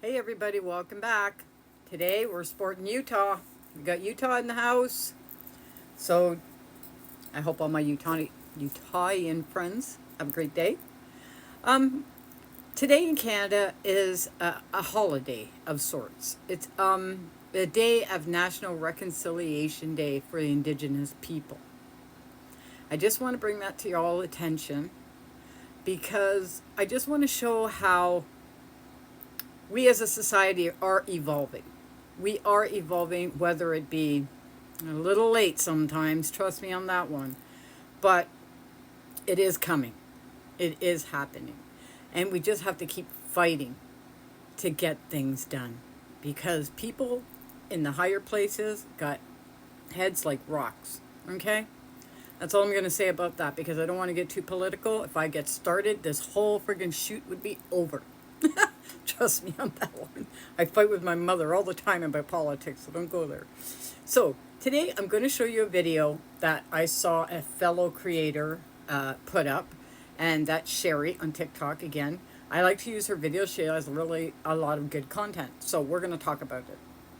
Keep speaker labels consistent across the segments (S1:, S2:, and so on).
S1: Hey everybody, welcome back. Today we're sporting Utah. We got Utah in the house. So I hope all my Utahian friends have a great day. Um, Today in Canada is a holiday of sorts. It's a day of National Reconciliation Day for the Indigenous people. I just want to bring that to y'all attention because I just want to show how we as a society are evolving. We are evolving, whether it be a little late sometimes, trust me on that one, but it is coming. It is happening. And we just have to keep fighting to get things done because people in the higher places got heads like rocks. Okay? That's all I'm going to say about that because I don't want to get too political. If I get started, this whole friggin' shoot would be over. Trust me on that one. I fight with my mother all the time about politics, so don't go there. So, today I'm going to show you a video that I saw a fellow creator put up, and that's Sherry on TikTok again. I like to use her videos. She has really a lot of good content, so we're going to talk about it.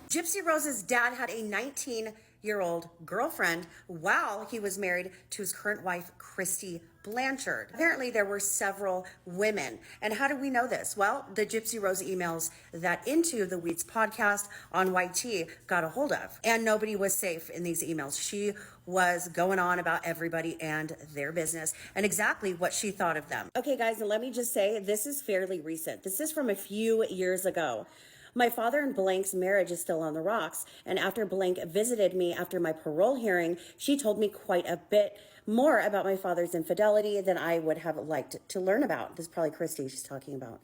S2: Gypsyrose's dad had a 19-year-old girlfriend while he was married to his current wife, Christy Blanchard. Apparently, there were several women. And how do we know this? Well, the Gypsyrose emails that Into the Weeds podcast on YT got a hold of. And nobody was safe in these emails. She was going on about everybody and their business and exactly what she thought of them. Okay, guys, and let me just say, this is fairly recent. This is from a few years ago. My father and Blank's marriage is still on the rocks, and after Blank visited me after my parole hearing, she told me quite a bit more about my father's infidelity than I would have liked to learn about. This is probably Christy she's talking about.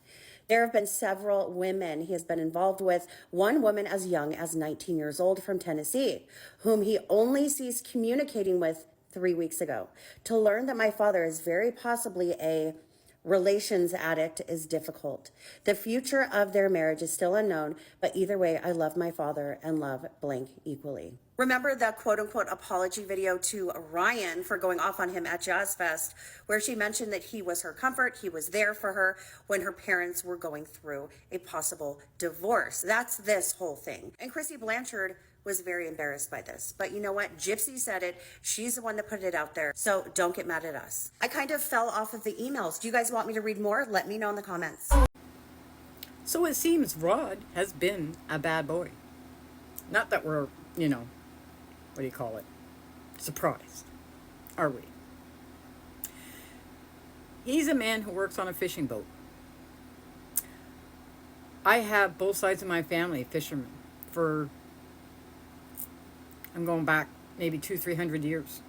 S2: There have been several women he has been involved with, one woman as young as 19 years old from Tennessee, whom he only ceased communicating with 3 weeks ago. To learn that my father is very possibly a relations addict is difficult. The future of their marriage is still unknown, but either way, I love my father and love Blank equally. Remember the quote unquote apology video to Ryan for going off on him at Jazz Fest, where she mentioned that he was her comfort, he was there for her when her parents were going through a possible divorce. That's this whole thing. And Christy Blanchard was very embarrassed by this. But you know what? Gypsy said it. She's the one that put it out there. So don't get mad at us. I kind of fell off of the emails. Do you guys want me to read more? Let me know in the comments.
S1: So it seems Rod has been a bad boy. Not that we're, what do you call it? Surprised, are we? He's a man who works on a fishing boat. I have both sides of my family fishermen for, I'm going back maybe 200-300 years.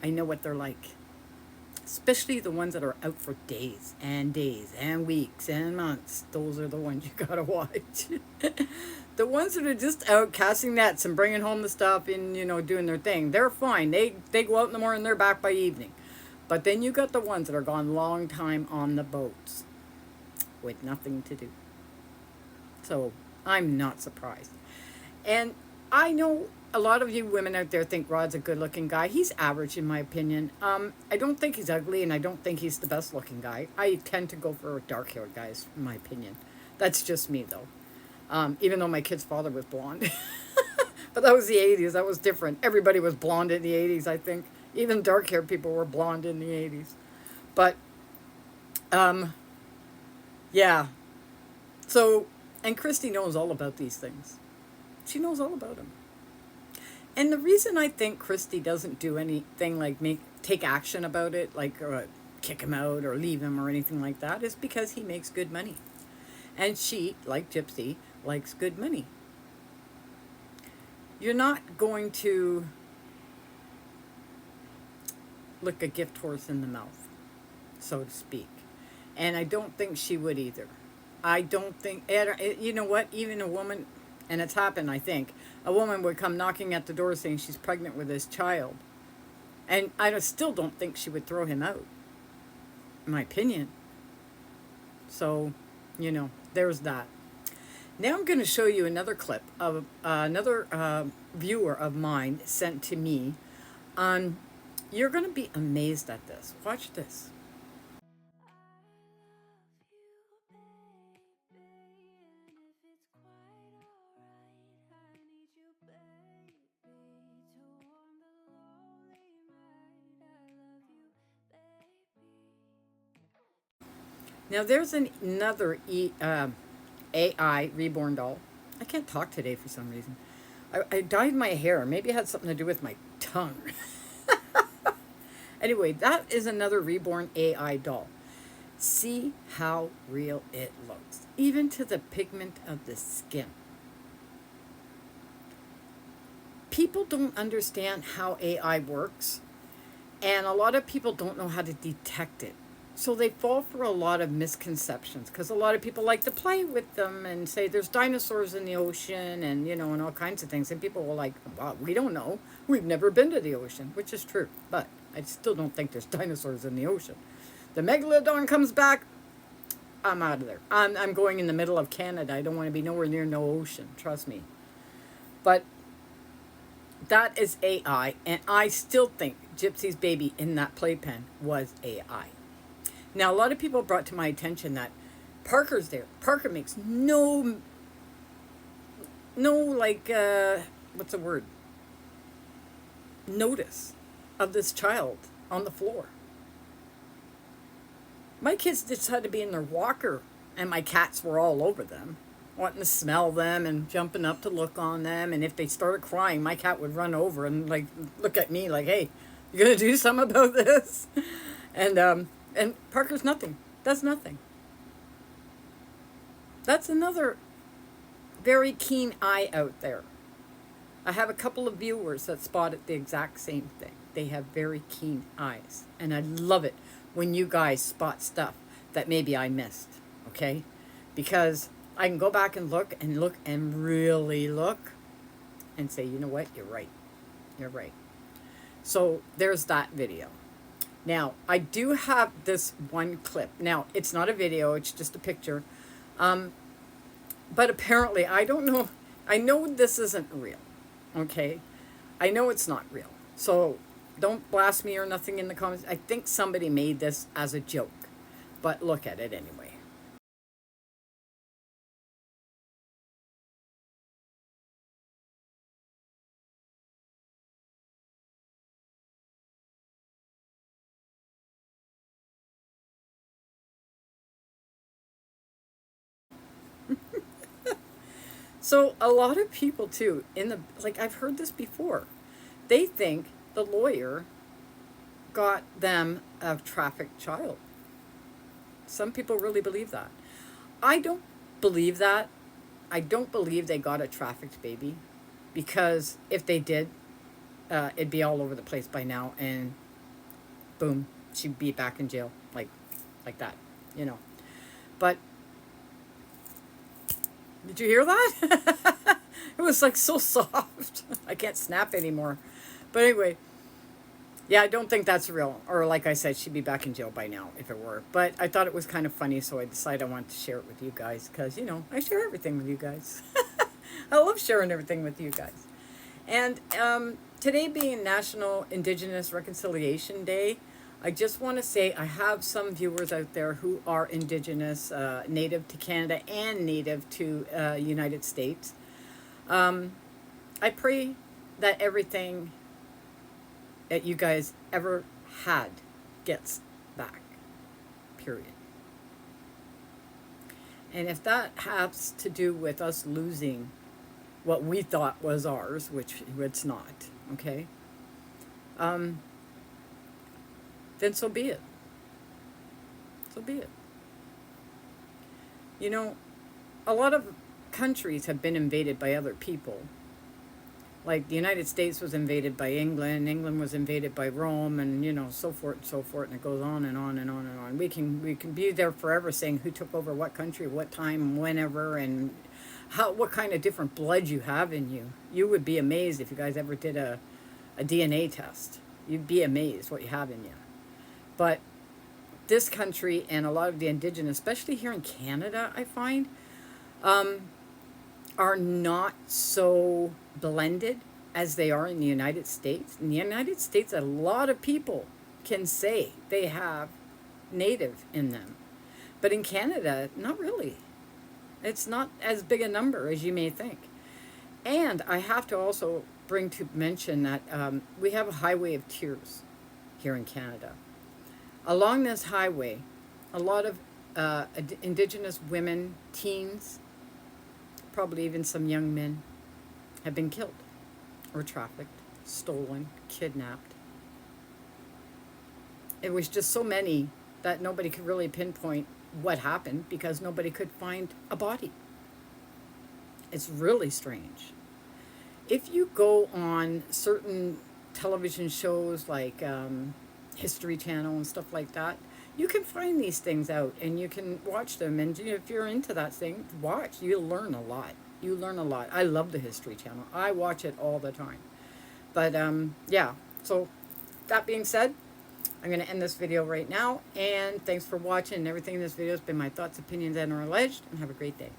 S1: I know what they're like. Especially the ones that are out for days and weeks and months. Those are the ones you gotta watch. The ones that are just out casting nets and bringing home the stuff and, doing their thing, they're fine. They go out in the morning, they're back by evening. But then you got the ones that are gone long time on the boats with nothing to do. So I'm not surprised. And I know a lot of you women out there think Rod's a good-looking guy. He's average, in my opinion. I don't think he's ugly, and I don't think he's the best-looking guy. I tend to go for dark-haired guys, in my opinion. That's just me, though. Even though my kid's father was blonde. But that was the 80s. That was different. Everybody was blonde in the 80s, I think. Even dark-haired people were blonde in the 80s. But, yeah. So, and Christy knows all about these things. She knows all about them. And the reason I think Christy doesn't do anything like take action about it, like kick him out or leave him or anything like that, is because he makes good money. And she, like Gypsy, likes good money. You're not going to look a gift horse in the mouth, so to speak. And I don't think she would either. I don't think, you know what, even a woman, and it's happened, I think, a woman would come knocking at the door saying she's pregnant with his child. And I still don't think she would throw him out, in my opinion. So, there's that. Now I'm going to show you another clip of another viewer of mine sent to me. You're going to be amazed at this. Watch this. Now there's another AI reborn doll. I can't talk today for some reason. I dyed my hair. Maybe it had something to do with my tongue. Anyway, that is another reborn AI doll. See how real it looks, even to the pigment of the skin. People don't understand how AI works, and a lot of people don't know how to detect it. So they fall for a lot of misconceptions because a lot of people like to play with them and say there's dinosaurs in the ocean and, and all kinds of things. And people will like, well, we don't know. We've never been to the ocean, which is true. But I still don't think there's dinosaurs in the ocean. The megalodon comes back, I'm out of there. I'm going in the middle of Canada. I don't want to be nowhere near no ocean. Trust me. But that is AI. And I still think Gypsy's baby in that playpen was AI. Now, a lot of people brought to my attention that Parker's there. Parker makes no like, what's the word? Notice of this child on the floor. My kids just had to be in their walker, and my cats were all over them, wanting to smell them and jumping up to look on them. And if they started crying, my cat would run over and like look at me like, hey, you gonna do something about this? And Parker's nothing. Does nothing. That's another very keen eye out there. I have a couple of viewers that spotted the exact same thing. They have very keen eyes. And I love it when you guys spot stuff that maybe I missed. Okay? Because I can go back and look and really look and say, you know what? You're right. You're right. So there's that video. Now, I do have this one clip. Now, it's not a video, it's just a picture. But apparently, I don't know. I know this isn't real, okay? I know it's not real. So don't blast me or nothing in the comments. I think somebody made this as a joke. But look at it anyway. So a lot of people too I've heard this before. They think the lawyer got them a trafficked child. Some people really believe that. I don't believe that. I don't believe they got a trafficked baby, because if they did, it'd be all over the place by now, and boom, she'd be back in jail like that, But did you hear that? It was like so soft. I can't snap anymore. But anyway, yeah, I don't think that's real. Or like I said, she'd be back in jail by now if it were. But I thought it was kind of funny, so I decided I wanted to share it with you guys because, I share everything with you guys. I love sharing everything with you guys. And today being National Indigenous Reconciliation Day, I just want to say I have some viewers out there who are Indigenous, native to Canada and native to United States. I pray that everything that you guys ever had gets back, period. And if that has to do with us losing what we thought was ours, which it's not, okay, then so be it. So be it. A lot of countries have been invaded by other people. Like the United States was invaded by England, England was invaded by Rome, and so forth, and it goes on and on and on and on. We can be there forever saying who took over what country, what time, whenever, and what kind of different blood you have in you. You would be amazed if you guys ever did a DNA test. You'd be amazed what you have in you. But this country and a lot of the Indigenous, especially here in Canada, I find, are not so blended as they are in the United States. In the United States, a lot of people can say they have Native in them. But in Canada, not really. It's not as big a number as you may think. And I have to also bring to mention that we have a highway of tears here in Canada. Along this highway, a lot of Indigenous women, teens, probably even some young men have been killed or trafficked, stolen, kidnapped. It was just so many that nobody could really pinpoint what happened because nobody could find a body. It's really strange. If you go on certain television shows like History Channel and stuff like that, you can find these things out and you can watch them. And you know, if you're into that thing, watch. You'll learn a lot. You learn a lot. I love the History Channel. I watch it all the time. But yeah, so that being said, I'm going to end this video right now. And thanks for watching. Everything in this video has been my thoughts, opinions, and or alleged. And have a great day.